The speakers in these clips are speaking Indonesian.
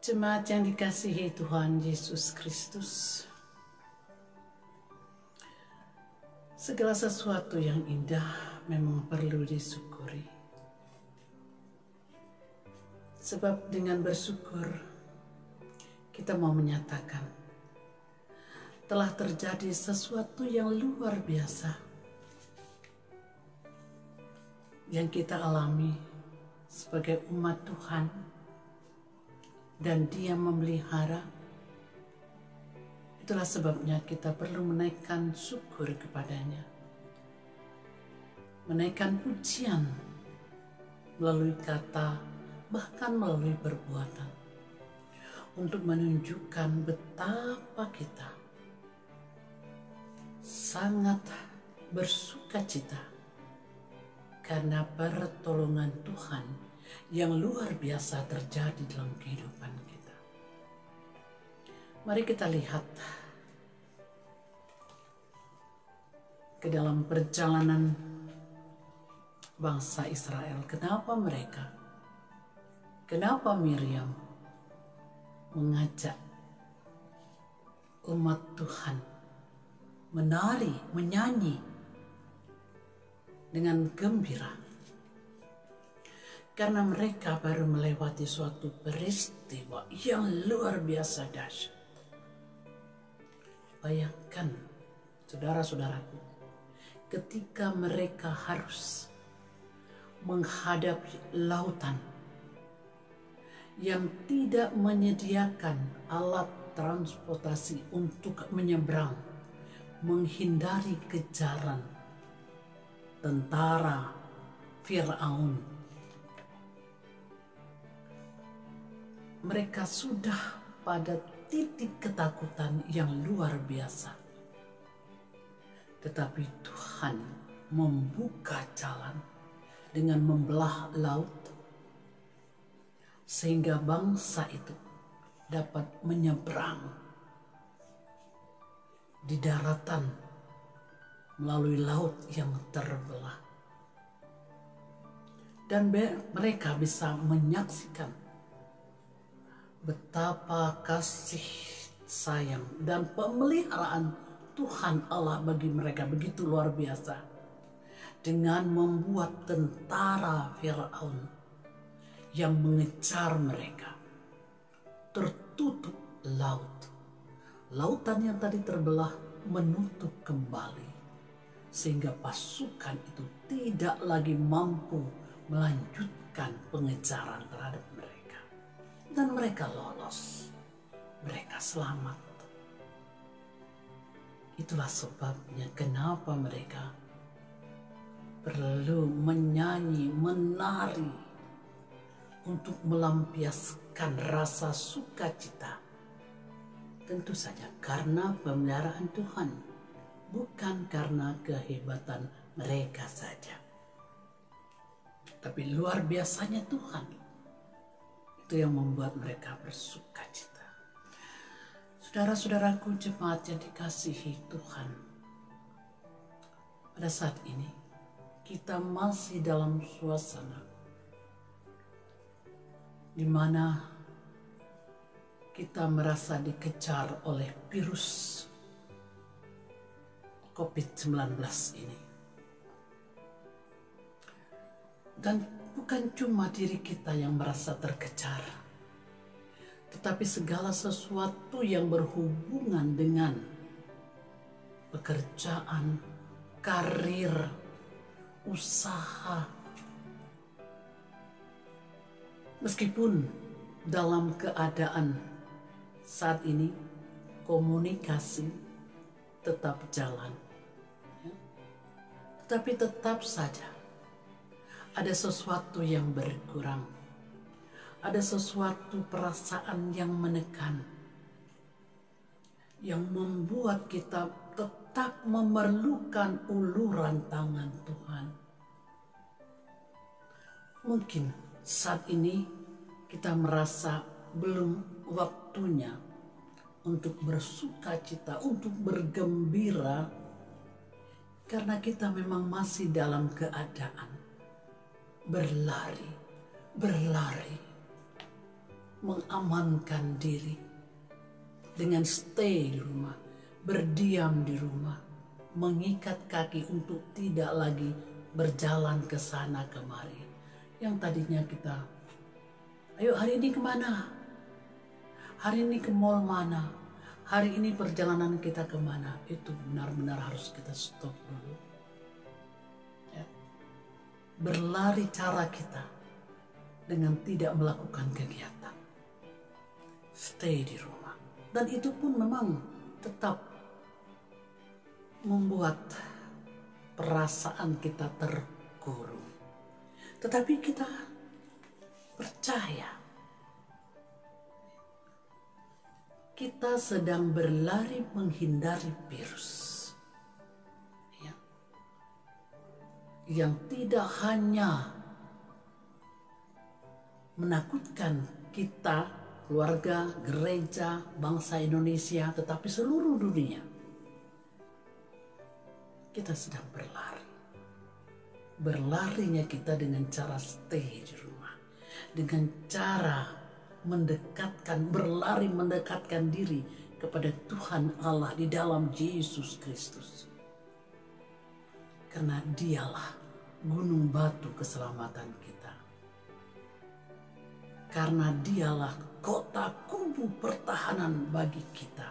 Jemaat yang dikasihi Tuhan Yesus Kristus, segala sesuatu yang indah memang perlu disyukuri. Sebab dengan bersyukur kita mau menyatakan telah terjadi sesuatu yang luar biasa yang kita alami sebagai umat Tuhan, dan Dia memelihara. Itulah sebabnya kita perlu menaikkan syukur kepadanya, menaikkan pujian melalui kata, bahkan melalui perbuatan, untuk menunjukkan betapa kita sangat bersukacita karena pertolongan Tuhan yang luar biasa terjadi dalam kehidupan kita. Mari kita lihat ke dalam perjalanan bangsa Israel. Kenapa Miriam mengajak umat Tuhan menari, menyanyi dengan gembira? Karena mereka baru melewati suatu peristiwa yang luar biasa dahsyat. Bayangkan, saudara-saudaraku, ketika mereka harus menghadapi lautan yang tidak menyediakan alat transportasi untuk menyeberang, menghindari kejaran tentara Firaun. Mereka sudah pada titik ketakutan yang luar biasa. Tetapi Tuhan membuka jalan dengan membelah laut, sehingga bangsa itu dapat menyeberang di daratan melalui laut yang terbelah. Dan mereka bisa menyaksikan betapa kasih sayang dan pemeliharaan Tuhan Allah bagi mereka begitu luar biasa, dengan membuat tentara Firaun yang mengejar mereka tertutup laut. Lautan yang tadi terbelah menutup kembali, sehingga pasukan itu tidak lagi mampu melanjutkan pengejaran terhadap mereka. Dan mereka lolos, mereka selamat. Itulah sebabnya kenapa mereka perlu menyanyi, menari untuk melampiaskan rasa sukacita. Tentu saja karena pemeliharaan Tuhan, bukan karena kehebatan mereka saja. Tapi luar biasanya Tuhan, itu yang membuat mereka bersukacita. Saudara-saudaraku, jemaat yang dikasihi Tuhan, pada saat ini kita masih dalam suasana di mana kita merasa dikejar oleh virus COVID-19 ini. Dan bukan cuma diri kita yang merasa terkejar, tetapi segala sesuatu yang berhubungan dengan pekerjaan, karir, usaha. Meskipun dalam keadaan saat ini komunikasi tetap jalan, tetapi tetap saja ada sesuatu yang berkurang. Ada sesuatu perasaan yang menekan, yang membuat kita tetap memerlukan uluran tangan Tuhan. Mungkin saat ini kita merasa belum waktunya untuk bersukacita, untuk bergembira, karena kita memang masih dalam keadaan berlari mengamankan diri dengan stay di rumah, berdiam di rumah, mengikat kaki untuk tidak lagi berjalan ke sana kemari. Yang tadinya kita, ayo hari ini kemana? Hari ini ke mall mana? Hari ini perjalanan kita kemana? Itu benar-benar harus kita stop dulu. Ya. Berlari cara kita dengan tidak melakukan kegiatan. Stay di rumah. Dan itu pun memang tetap membuat perasaan kita terkurung. Tetapi kita percaya kita sedang berlari menghindari virus, ya, yang tidak hanya menakutkan kita, keluarga, gereja, bangsa Indonesia, tetapi seluruh dunia. Kita sedang berlari. Berlarinya kita dengan cara stay di rumah, dengan cara berlari mendekatkan diri kepada Tuhan Allah di dalam Yesus Kristus. Karena Dialah gunung batu keselamatan kita. Karena Dialah kota kubu pertahanan bagi kita.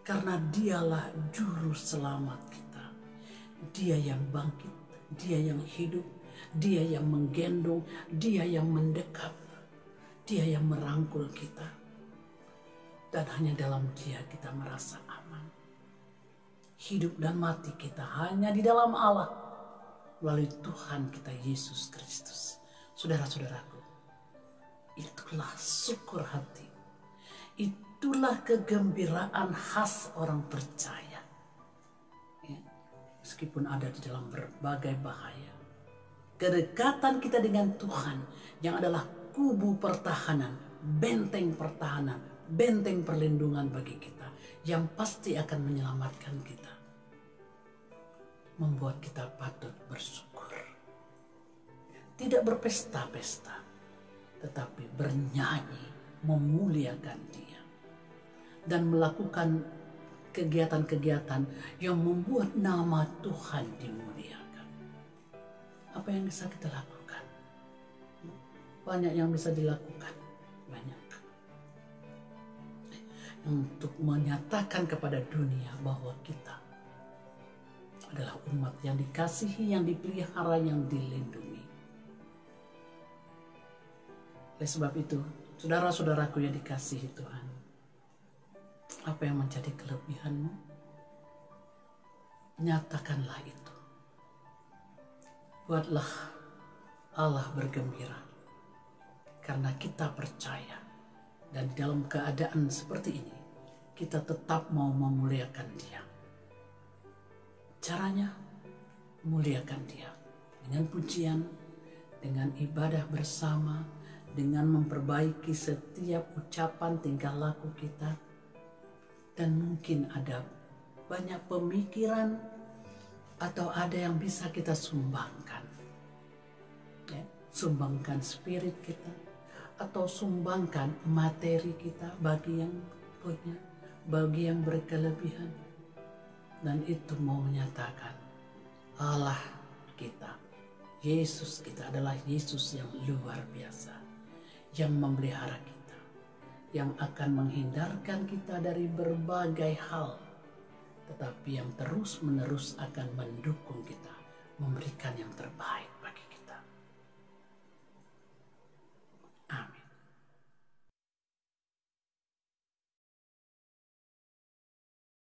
Karena Dialah juru selamat kita. Dia yang bangkit, Dia yang hidup, Dia yang menggendong, Dia yang mendekap, Dia yang merangkul kita. Dan hanya dalam Dia kita merasa aman. Hidup dan mati kita hanya di dalam Allah melalui Tuhan kita Yesus Kristus. Saudara-saudaraku, itulah syukur hati. Itulah kegembiraan khas orang percaya. Ya, meskipun ada di dalam berbagai bahaya. Kedekatan kita dengan Tuhan yang adalah kubu pertahanan, benteng pertahanan, benteng perlindungan bagi kita. Yang pasti akan menyelamatkan kita. Membuat kita patut bersyukur. Tidak berpesta-pesta, tetapi bernyanyi, memuliakan Dia. Dan melakukan kegiatan-kegiatan yang membuat nama Tuhan dimuliakan. Apa yang bisa kita lakukan? Banyak yang bisa dilakukan. Banyak. Untuk menyatakan kepada dunia bahwa kita adalah umat yang dikasihi, yang dipelihara, yang dilindungi. Oleh sebab itu, saudara-saudaraku yang dikasihi Tuhan, apa yang menjadi kelebihanmu? Nyatakanlah itu. Buatlah Allah bergembira. Karena kita percaya. Dan dalam keadaan seperti ini, kita tetap mau memuliakan Dia. Caranya, muliakan Dia. Dengan pujian, dengan ibadah bersama, dengan memperbaiki setiap ucapan tingkah laku kita. Dan mungkin ada banyak pemikiran atau ada yang bisa kita sumbangkan. Ya, sumbangkan spirit kita atau sumbangkan materi kita bagi yang punya, bagi yang berkelebihan. Dan itu mau menyatakan Allah kita, Yesus kita adalah Yesus yang luar biasa, yang memelihara kita, yang akan menghindarkan kita dari berbagai hal, tetapi yang terus-menerus akan mendukung kita, memberikan yang terbaik.